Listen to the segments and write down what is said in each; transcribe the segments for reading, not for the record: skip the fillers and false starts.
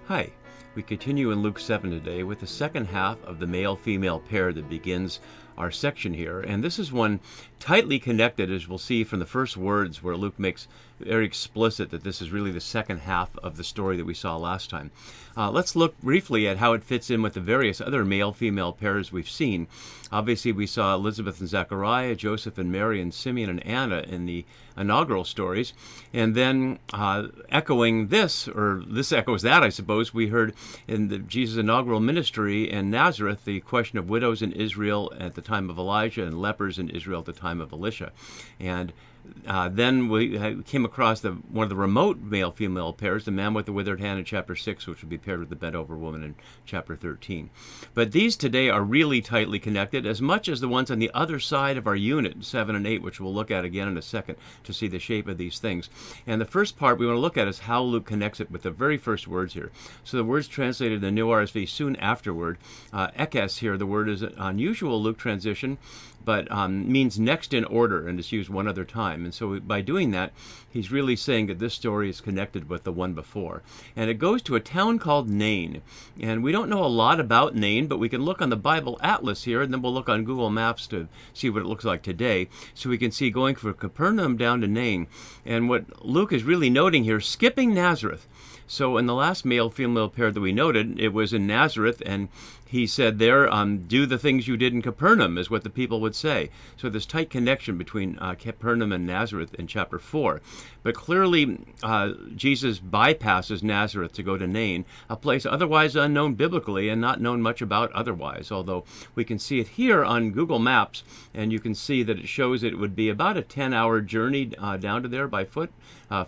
Hi, we continue in Luke 7 today with the second half of the male-female pair that begins our section here. And this is one tightly connected, as we'll see from the first words, where Luke makes very explicit that this is really the second half of the story that we saw last time. Let's look briefly at how it fits in with the various other male-female pairs we've seen. Obviously, we saw Elizabeth and Zechariah, Joseph and Mary, and Simeon and Anna in the inaugural stories. And then echoing this, or this echoes that, I suppose, we heard in Jesus' inaugural ministry in Nazareth the question of widows in Israel at the time of Elijah and lepers in Israel at the time of Elisha. And then we came across one of the remote male-female pairs, the man with the withered hand in chapter 6, which would be paired with the bent-over woman in chapter 13. But these today are really tightly connected, as much as the ones on the other side of our unit, 7 and 8, which we'll look at again in a second to see the shape of these things. And the first part we want to look at is how Luke connects it with the very first words here. So the words translated in the New RSV soon afterward. Ekes here, the word is an unusual Luke transition, but means next in order, and is used one other time. And so by doing that, he's really saying that this story is connected with the one before. And it goes to a town called Nain. And we don't know a lot about Nain, but we can look on the Bible Atlas here, and then we'll look on Google Maps to see what it looks like today. So we can see going from Capernaum down to Nain. And what Luke is really noting here, skipping Nazareth. So in the last male-female pair that we noted, it was in Nazareth, and he said there, do the things you did in Capernaum, is what the people would say. So this tight connection between Capernaum and Nazareth in chapter 4. But clearly, Jesus bypasses Nazareth to go to Nain, a place otherwise unknown biblically and not known much about otherwise, although we can see it here on Google Maps, and you can see that it shows it would be about a 10-hour journey down to there by foot,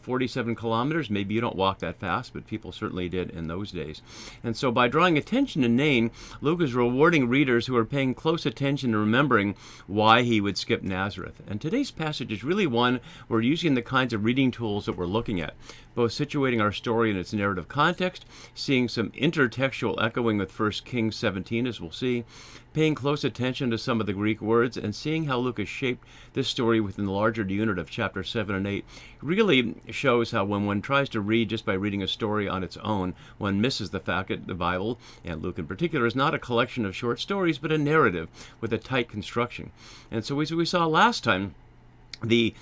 47 kilometers. Maybe you don't walk that fast, but people certainly did in those days. And so by drawing attention to Nain, Luke is rewarding readers who are paying close attention and remembering why he would skip Nazareth. And today's passage is really one where we're using the kinds of reading tools that we're looking at, both situating our story in its narrative context, seeing some intertextual echoing with 1 Kings 17, as we'll see, paying close attention to some of the Greek words, and seeing how Luke has shaped this story within the larger unit of chapter 7 and 8 really shows how when one tries to read just by reading a story on its own, one misses the fact that the Bible, and Luke in particular, is not a collection of short stories, but a narrative with a tight construction. And so as we saw last time, the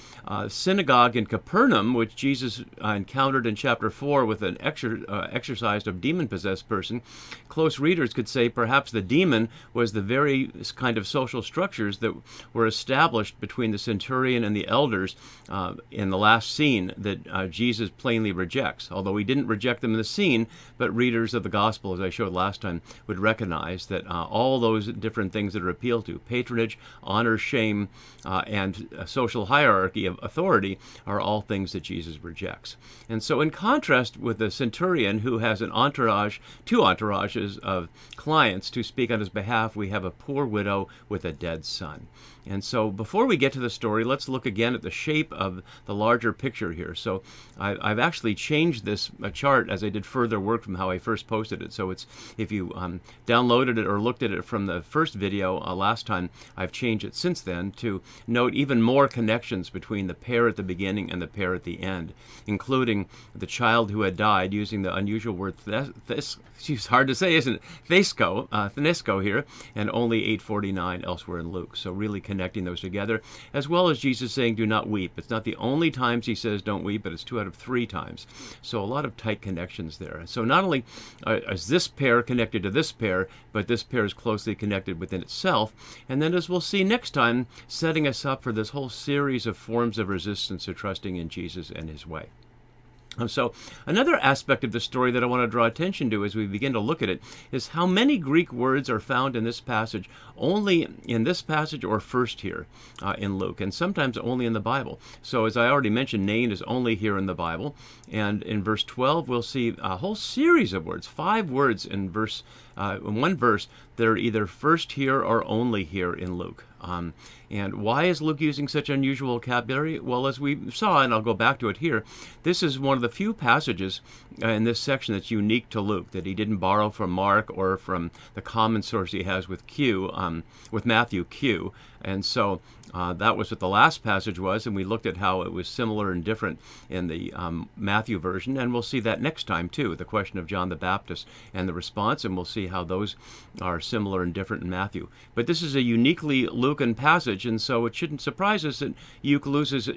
synagogue in Capernaum, which Jesus encountered in chapter 4 with an exorcised of demon-possessed person, close readers could say perhaps the demon was the very kind of social structures that were established between the centurion and the elders in the last scene that Jesus plainly rejects. Although he didn't reject them in the scene, but readers of the gospel, as I showed last time, would recognize that all those different things that are appealed to, patronage, honor, shame, and social hierarchy of authority, are all things that Jesus rejects. And so in contrast with the centurion, who has an entourage, two entourages of clients to speak on his behalf, we have a poor widow with a dead son. And so before we get to the story, let's look again at the shape of the larger picture here. So I've actually changed this chart as I did further work from how I first posted it. So it's, if you downloaded it or looked at it from the first video last time, I've changed it since then to note even more connections between the pair at the beginning and the pair at the end, including the child who had died, using the unusual word it's hard to say, isn't it? Thenesko here, and only 849 elsewhere in Luke. So really connecting those together, as well as Jesus saying, do not weep. It's not the only times he says don't weep, but it's 2 out of 3 times. So a lot of tight connections there. So not only is this pair connected to this pair, but this pair is closely connected within itself. And then, as we'll see next time, setting us up for this whole series of forms of resistance to trusting in Jesus and his way. So another aspect of the story that I want to draw attention to as we begin to look at it is how many Greek words are found in this passage, only in this passage or first here in Luke, and sometimes only in the Bible. So as I already mentioned, Nain is only here in the Bible, and in verse 12 we'll see a whole series of words, 5 words in verse in one verse, they're either first here or only here in Luke. And why is Luke using such unusual vocabulary? Well, as we saw, and I'll go back to it here, this is one of the few passages in this section that's unique to Luke, that he didn't borrow from Mark or from the common source he has with with Matthew, Q. And so that was what the last passage was, and we looked at how it was similar and different in the Matthew version, and we'll see that next time too, the question of John the Baptist and the response, and we'll see how those are similar and different in Matthew. But this is a uniquely Lucan passage, and so it shouldn't surprise us that Luke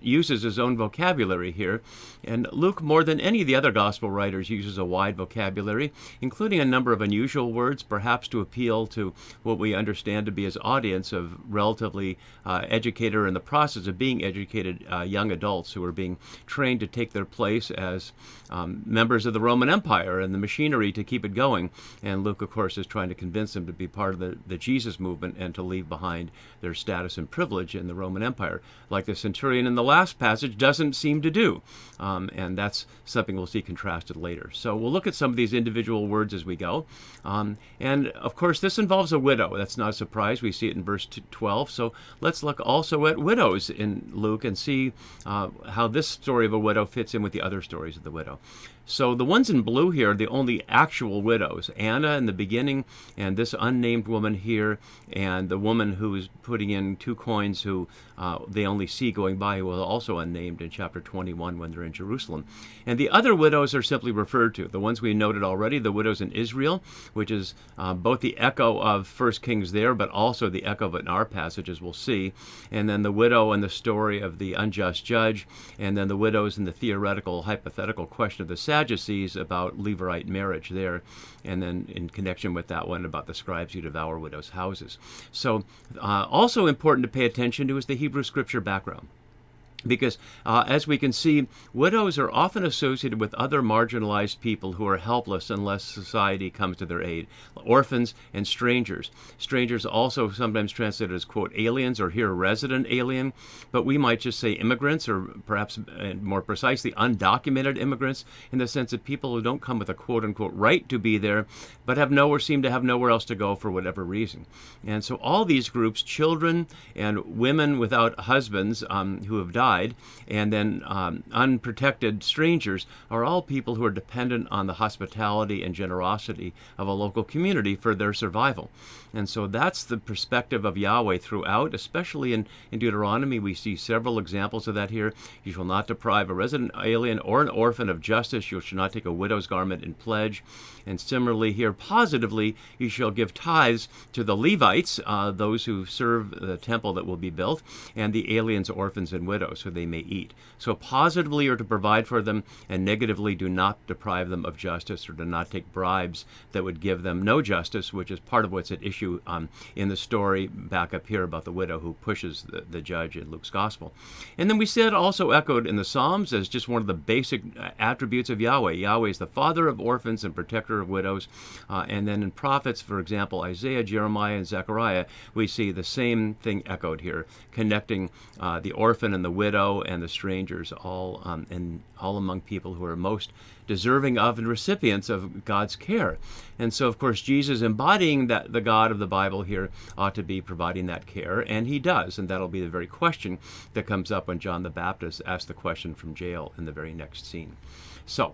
uses his own vocabulary here. And Luke, more than any of the other gospel writers, uses a wide vocabulary, including a number of unusual words, perhaps to appeal to what we understand to be his audience of relatively educated or in the process of being educated young adults who are being trained to take their place as members of the Roman Empire and the machinery to keep it going. And Luke, of course, is trying to convince them to be part of the Jesus movement and to leave behind their status and privilege in the Roman Empire, like the centurion in the last passage doesn't seem to do. And that's something we'll see contrasted later. So we'll look at some of these individual words as we go. And of course, this involves a widow. That's not a surprise. We see it in verse 12. So let's look also at widows in Luke and see how this story of a widow fits in with the other stories of the widow. So the ones in blue here are the only actual widows. Anna in the beginning, and this unnamed woman here, and the woman who is putting in 2 coins who they only see going by, who was also unnamed in chapter 21 when they're in Jerusalem. And the other widows are simply referred to. The ones we noted already, the widows in Israel, which is both the echo of 1 Kings there, but also the echo of it in our passage, as we'll see. And then the widow and the story of the unjust judge, and then the widows in the theoretical, hypothetical question of the Sadducees about Levirate marriage there, and then in connection with that one about the scribes who devour widows' houses. So also important to pay attention to is the Hebrew Scripture background. Because, as we can see, widows are often associated with other marginalized people who are helpless unless society comes to their aid. Orphans and strangers. Strangers also sometimes translated as, quote, aliens, or here resident alien, but we might just say immigrants, or perhaps more precisely, undocumented immigrants, in the sense of people who don't come with a, quote, unquote, right to be there, but seem to have nowhere else to go for whatever reason. And so all these groups, children and women without husbands who have died, and then unprotected strangers, are all people who are dependent on the hospitality and generosity of a local community for their survival. And so that's the perspective of Yahweh throughout, especially in Deuteronomy. We see several examples of that here. You shall not deprive a resident alien or an orphan of justice. You shall not take a widow's garment in pledge. And similarly here, positively, you shall give tithes to the Levites, those who serve the temple that will be built, and the aliens, orphans, and widows, so they may eat. So positively are to provide for them, and negatively do not deprive them of justice, or do not take bribes that would give them no justice, which is part of what's at issue in the story back up here about the widow who pushes the judge in Luke's gospel. And then we see it also echoed in the Psalms as just one of the basic attributes of Yahweh. Yahweh is the father of orphans and protector of widows. And then in prophets, for example, Isaiah, Jeremiah, and Zechariah, we see the same thing echoed here, connecting the orphan and the widow and the strangers all among people who are most deserving of and recipients of God's care. And so, of course, Jesus, embodying the God of the Bible here, ought to be providing that care, and he does, and that'll be the very question that comes up when John the Baptist asks the question from jail in the very next scene. So,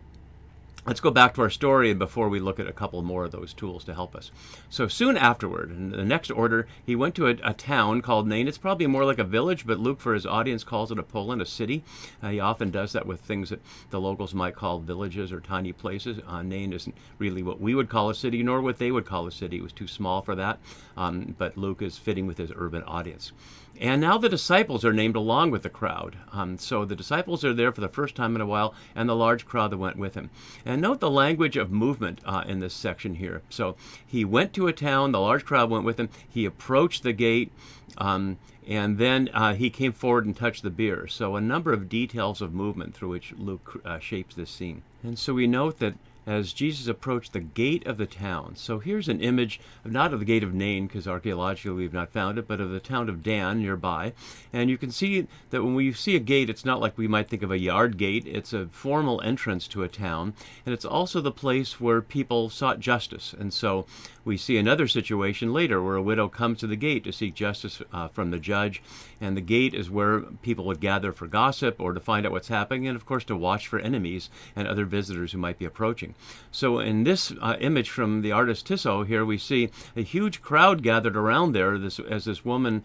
let's go back to our story before we look at a couple more of those tools to help us. So soon afterward, in the next order, he went to a town called Nain. It's probably more like a village, but Luke, for his audience, calls it a polis, a city. He often does that with things that the locals might call villages or tiny places. Nain isn't really what we would call a city, nor what they would call a city. It was too small for that, but Luke is fitting with his urban audience. And now the disciples are named along with the crowd. So the disciples are there for the first time in a while, and the large crowd that went with him. And note the language of movement in this section here. So he went to a town, the large crowd went with him, he approached the gate, and then he came forward and touched the bier. So a number of details of movement through which Luke shapes this scene. And so we note that as Jesus approached the gate of the town. So here's an image, not of the gate of Nain, because archaeologically we've not found it, but of the town of Dan nearby. And you can see that when we see a gate, it's not like we might think of a yard gate. It's a formal entrance to a town, and it's also the place where people sought justice. And so we see another situation later where a widow comes to the gate to seek justice from the judge, and the gate is where people would gather for gossip or to find out what's happening, and of course to watch for enemies and other visitors who might be approaching. So in this image from the artist Tissot here, we see a huge crowd gathered around there as this woman's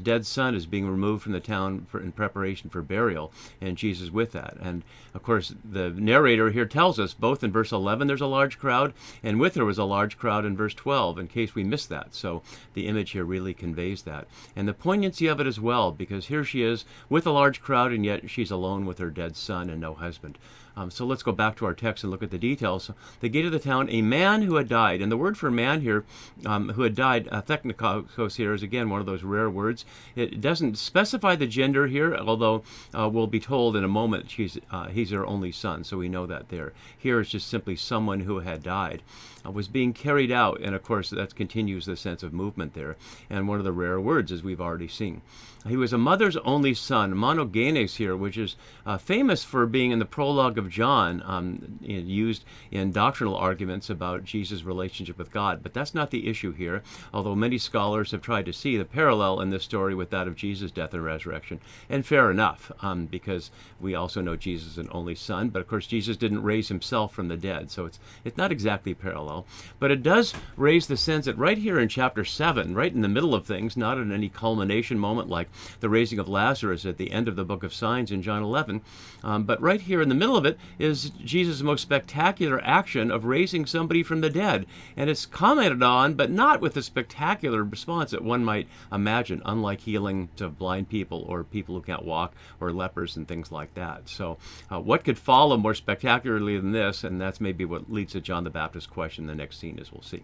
dead son is being removed from the town in preparation for burial, and Jesus with that. And of course the narrator here tells us both in verse 11 there's a large crowd, and with her was a large crowd in verse 12, in case we missed that. So the image here really conveys that. And the poignancy of it as well, because here she is with a large crowd, and yet she's alone with her dead son and no husband. So let's go back to our text and look at the details. So, the gate of the town, a man who had died. And the word for man here, who had died, theknikos here, is again one of those rare words. It doesn't specify the gender here, although we'll be told in a moment he's her only son, so we know that there. Here it's just simply someone who had died, was being carried out, and of course that continues the sense of movement there, and one of the rare words, as we've already seen. He was a mother's only son, monogenes here, which is famous for being in the prologue of John, used in doctrinal arguments about Jesus' relationship with God. But that's not the issue here, although many scholars have tried to see the parallel in this story with that of Jesus' death and resurrection. And fair enough, because we also know Jesus is an only son, but of course Jesus didn't raise himself from the dead, so it's not exactly parallel. But it does raise the sense that right here in chapter 7, right in the middle of things, not in any culmination moment like the raising of Lazarus at the end of the book of signs in John 11, but right here in the middle of it is Jesus' most spectacular action of raising somebody from the dead. And it's commented on, but not with the spectacular response that one might imagine, unlike healing to blind people or people who can't walk or lepers and things like that. So what could follow more spectacularly than this? And that's maybe what leads to John the Baptist's question in the next scene, as we'll see.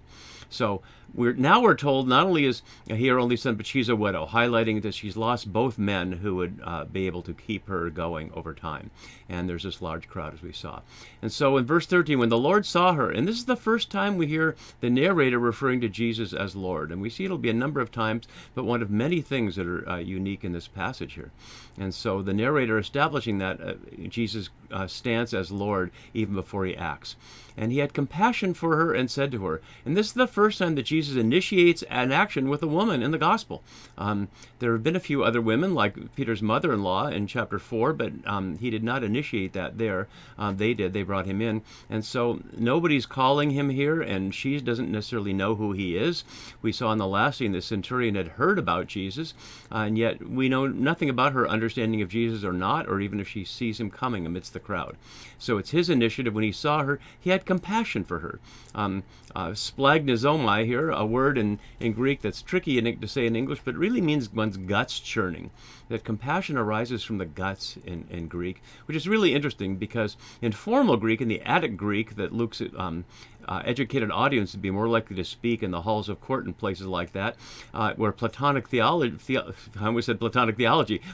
So we're told not only is he her only son, but she's a widow, highlighting that she's lost both men who would be able to keep her going over time. And there's this large crowd, as we saw. And so in verse 13, when the Lord saw her, and this is the first time we hear the narrator referring to Jesus as Lord, and we see it'll be a number of times, but one of many things that are unique in this passage here. And so the narrator establishing that Jesus stands as Lord even before he acts. And he had compassion for her and said to her, and this is the first time that Jesus initiates an action with a woman in the gospel. There have been a few other women, like Peter's mother-in-law in chapter 4, but he did not initiate that there. They did. They brought him in. And so nobody's calling him here, and she doesn't necessarily know who he is. We saw in the last scene the centurion had heard about Jesus, and yet we know nothing about her understanding of Jesus or not, or even if she sees him coming amidst the crowd. So it's his initiative. When he saw her, he had compassion for her. Splagnizomai here, a word in Greek that's tricky to say in English, but really means one's guts churning. That compassion arises from the guts in Greek, which is really interesting because in formal Greek, in the Attic Greek that Luke's educated audience would be more likely to speak in the halls of court and places like that, where Platonic theology,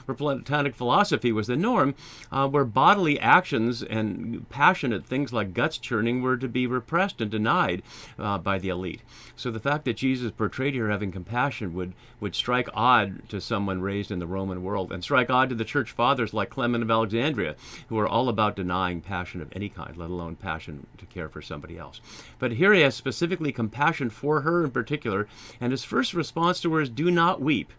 where Platonic philosophy was the norm, where bodily actions and passionate things like guts churning were to be repressed and denied by the elite. So the fact that Jesus portrayed here having compassion would strike odd to someone raised in the Roman world, and strike odd to the church fathers like Clement of Alexandria, who are all about denying passion of any kind, let alone passion to care for somebody else. But here he has specifically compassion for her in particular, and his first response to her is, "Do not weep,"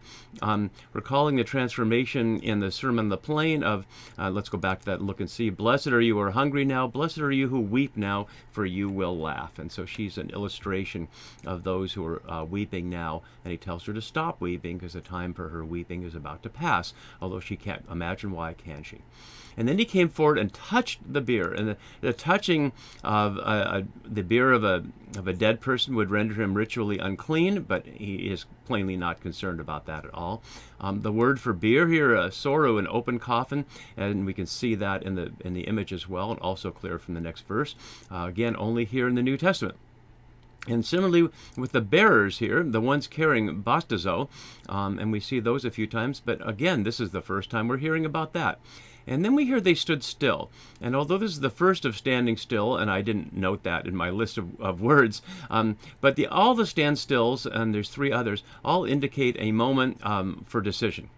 recalling the transformation in the Sermon on the Plain of, let's go back to that and look and see, "Blessed are you who are hungry now, blessed are you who weep now, for you will laugh." And so she's an illustration of those who are weeping now, and he tells her to stop weeping because the time for her weeping is about to pass, although she can't imagine why, can she? And then he came forward and touched the bier. And the touching of the bier of a dead person would render him ritually unclean, but he is plainly not concerned about that at all. The word for bier here, soru, an open coffin, and we can see that in the image as well, and also clear from the next verse. Again, only here in the New Testament. And similarly with the bearers here, the ones carrying bastazo, and we see those a few times, but again, this is the first time we're hearing about that. And then we hear they stood still. And although this is the first of standing still, and I didn't note that in my list of words, but all the stand stills, and there's 3 others, all indicate a moment for decision.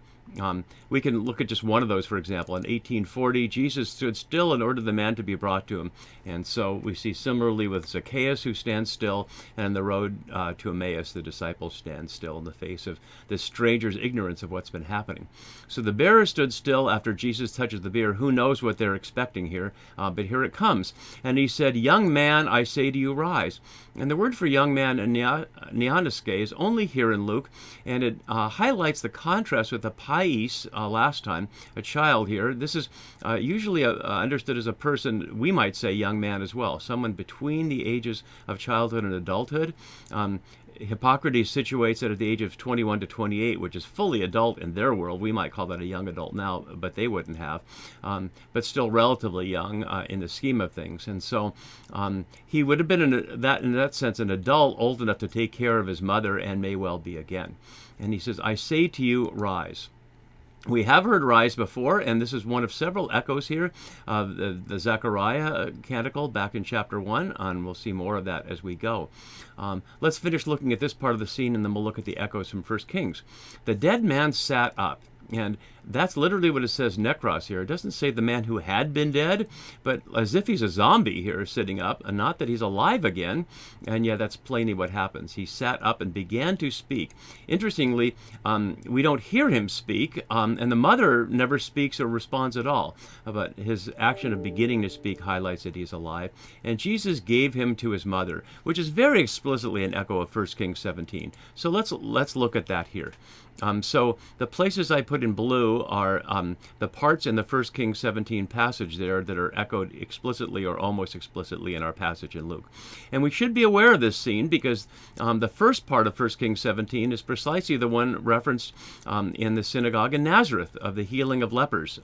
We can look at just one of those, for example. In 1840, Jesus stood still and ordered the man to be brought to him. And so we see similarly with Zacchaeus, who stands still, and on the road to Emmaus, the disciples stand still in the face of the stranger's ignorance of what's been happening. So the bearer stood still after Jesus touches the bier. Who knows what they're expecting here, but here it comes. And he said, "Young man, I say to you, rise." And the word for young man, neoniske, is only here in Luke, and it highlights the contrast with the pais last time, a child here. This is usually understood as a person, we might say young man as well, someone between the ages of childhood and adulthood. Hippocrates situates it at the age of 21 to 28, which is fully adult in their world. We might call that a young adult now, but they wouldn't have. But still relatively young in the scheme of things. And so he would have been, in that sense, an adult old enough to take care of his mother and may well be again. And he says, "I say to you, rise." We have heard rise before, and this is one of several echoes here of the Zechariah canticle back in chapter 1, and we'll see more of that as we go. Let's finish looking at this part of the scene, and then we'll look at the echoes from 1 Kings. The dead man sat up. And that's literally what it says, nekros, here. It doesn't say the man who had been dead, but as if he's a zombie here sitting up, and not that he's alive again. And yeah, that's plainly what happens. He sat up and began to speak. Interestingly, we don't hear him speak, and the mother never speaks or responds at all. But his action of beginning to speak highlights that he's alive. And Jesus gave him to his mother, which is very explicitly an echo of 1 Kings 17. So let's look at that here. So the places I put in blue are the parts in the 1 Kings 17 passage there that are echoed explicitly or almost explicitly in our passage in Luke. And we should be aware of this scene because the first part of 1 Kings 17 is precisely the one referenced in the synagogue in Nazareth of the healing of lepers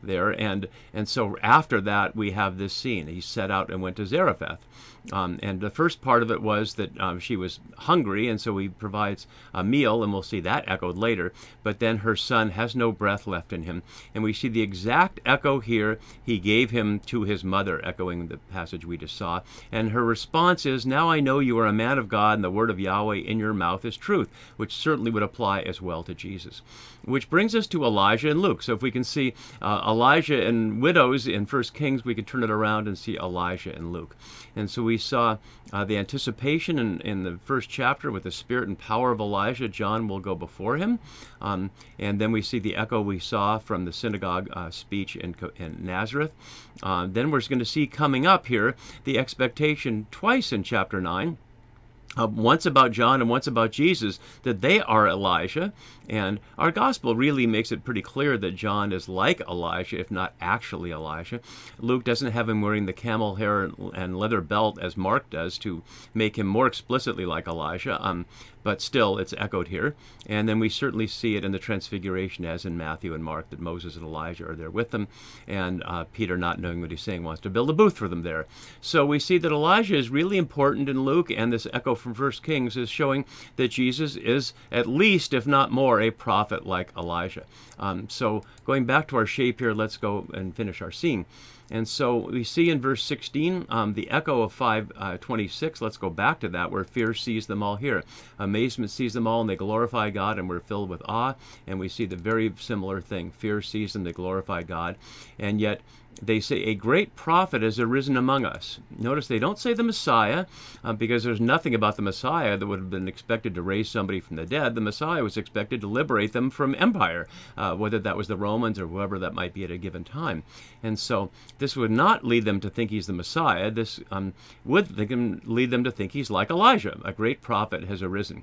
there. And so after that, we have this scene. He set out and went to Zarephath. And the first part of it was that she was hungry, and so he provides a meal, and we'll see that echoed later. But then her son has no breath left in him. And we see the exact echo here. He gave him to his mother, echoing the passage we just saw. And her response is, "Now I know you are a man of God, and the word of Yahweh in your mouth is truth," which certainly would apply as well to Jesus. Which brings us to Elijah and Luke. So if we can see Elijah and widows in 1 Kings, we can turn it around and see Elijah and Luke. And so we saw the anticipation in the first chapter with the spirit and power of Elijah. John will go before him. And then we see the echo we saw from the synagogue speech in Nazareth. Then we're going to see coming up here the expectation twice in chapter 9. Once about John and once about Jesus, that they are Elijah. And our gospel really makes it pretty clear that John is like Elijah, if not actually Elijah. Luke doesn't have him wearing the camel hair and leather belt as Mark does to make him more explicitly like Elijah. But still, it's echoed here. And then we certainly see it in the Transfiguration, as in Matthew and Mark, that Moses and Elijah are there with them. And Peter, not knowing what he's saying, wants to build a booth for them there. So we see that Elijah is really important in Luke, and this echo from 1 Kings is showing that Jesus is at least, if not more, a prophet like Elijah. So going back to our shape here, let's go and finish our scene. And so we see in verse 16 the echo of 5:26. Let's go back to that, where fear sees them all here. Amazement sees them all, and they glorify God, and we're filled with awe. And we see the very similar thing. Fear sees them, they glorify God. And yet they say, "A great prophet has arisen among us." Notice they don't say the Messiah, because there's nothing about the Messiah that would have been expected to raise somebody from the dead. The Messiah was expected to liberate them from empire, whether that was the Romans or whoever that might be at a given time. And so this would not lead them to think he's the Messiah. This would lead them to think he's like Elijah. A great prophet has arisen.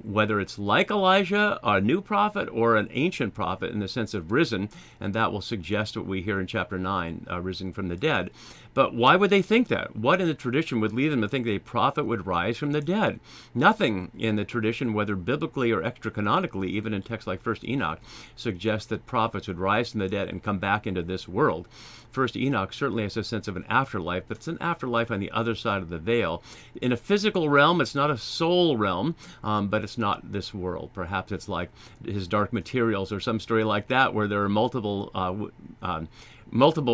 Whether it's like Elijah, a new prophet, or an ancient prophet in the sense of risen, and that will suggest what we hear in chapter 9, risen from the dead. But why would they think that? What in the tradition would lead them to think that a prophet would rise from the dead? Nothing in the tradition, whether biblically or extra-canonically, even in texts like 1 Enoch, suggests that prophets would rise from the dead and come back into this world. first Enoch certainly has a sense of an afterlife, but it's an afterlife on the other side of the veil. In a physical realm, it's not a soul realm, but it's not this world. Perhaps it's like his Dark Materials or some story like that, where there are multiple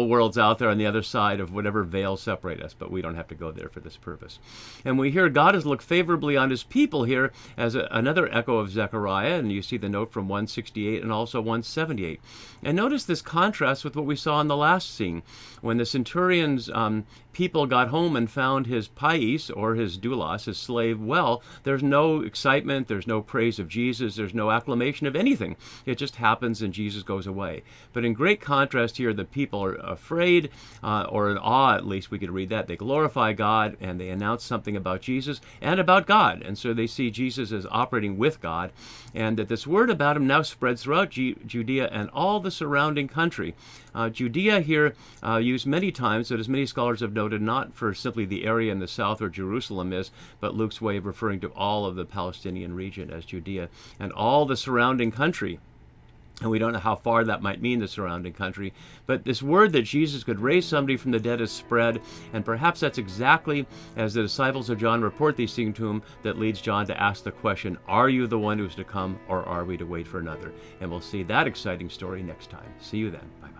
worlds out there on the other side of whatever veils separate us, but we don't have to go there for this purpose. And we hear God has looked favorably on his people here as another echo of Zechariah, and you see the note from 168 and also 178. And notice this contrast with what we saw in the last scene, when the centurion's people got home and found his pais, or his doulos, his slave, well. There's no excitement, there's no praise of Jesus, there's no acclamation of anything. It just happens and Jesus goes away. But in great contrast here, the people are afraid, or in awe at least, we could read that. They glorify God and they announce something about Jesus and about God. And so they see Jesus as operating with God, and that this word about him now spreads throughout Judea and all the surrounding country. Judea here used many times, but as many scholars have noted, not for simply the area in the south where Jerusalem is, but Luke's way of referring to all of the Palestinian region as Judea and all the surrounding country. And we don't know how far that might mean, the surrounding country. But this word that Jesus could raise somebody from the dead is spread, and perhaps that's exactly as the disciples of John report these things to him that leads John to ask the question, are you the one who's to come, or are we to wait for another? And we'll see that exciting story next time. See you then. Bye-bye.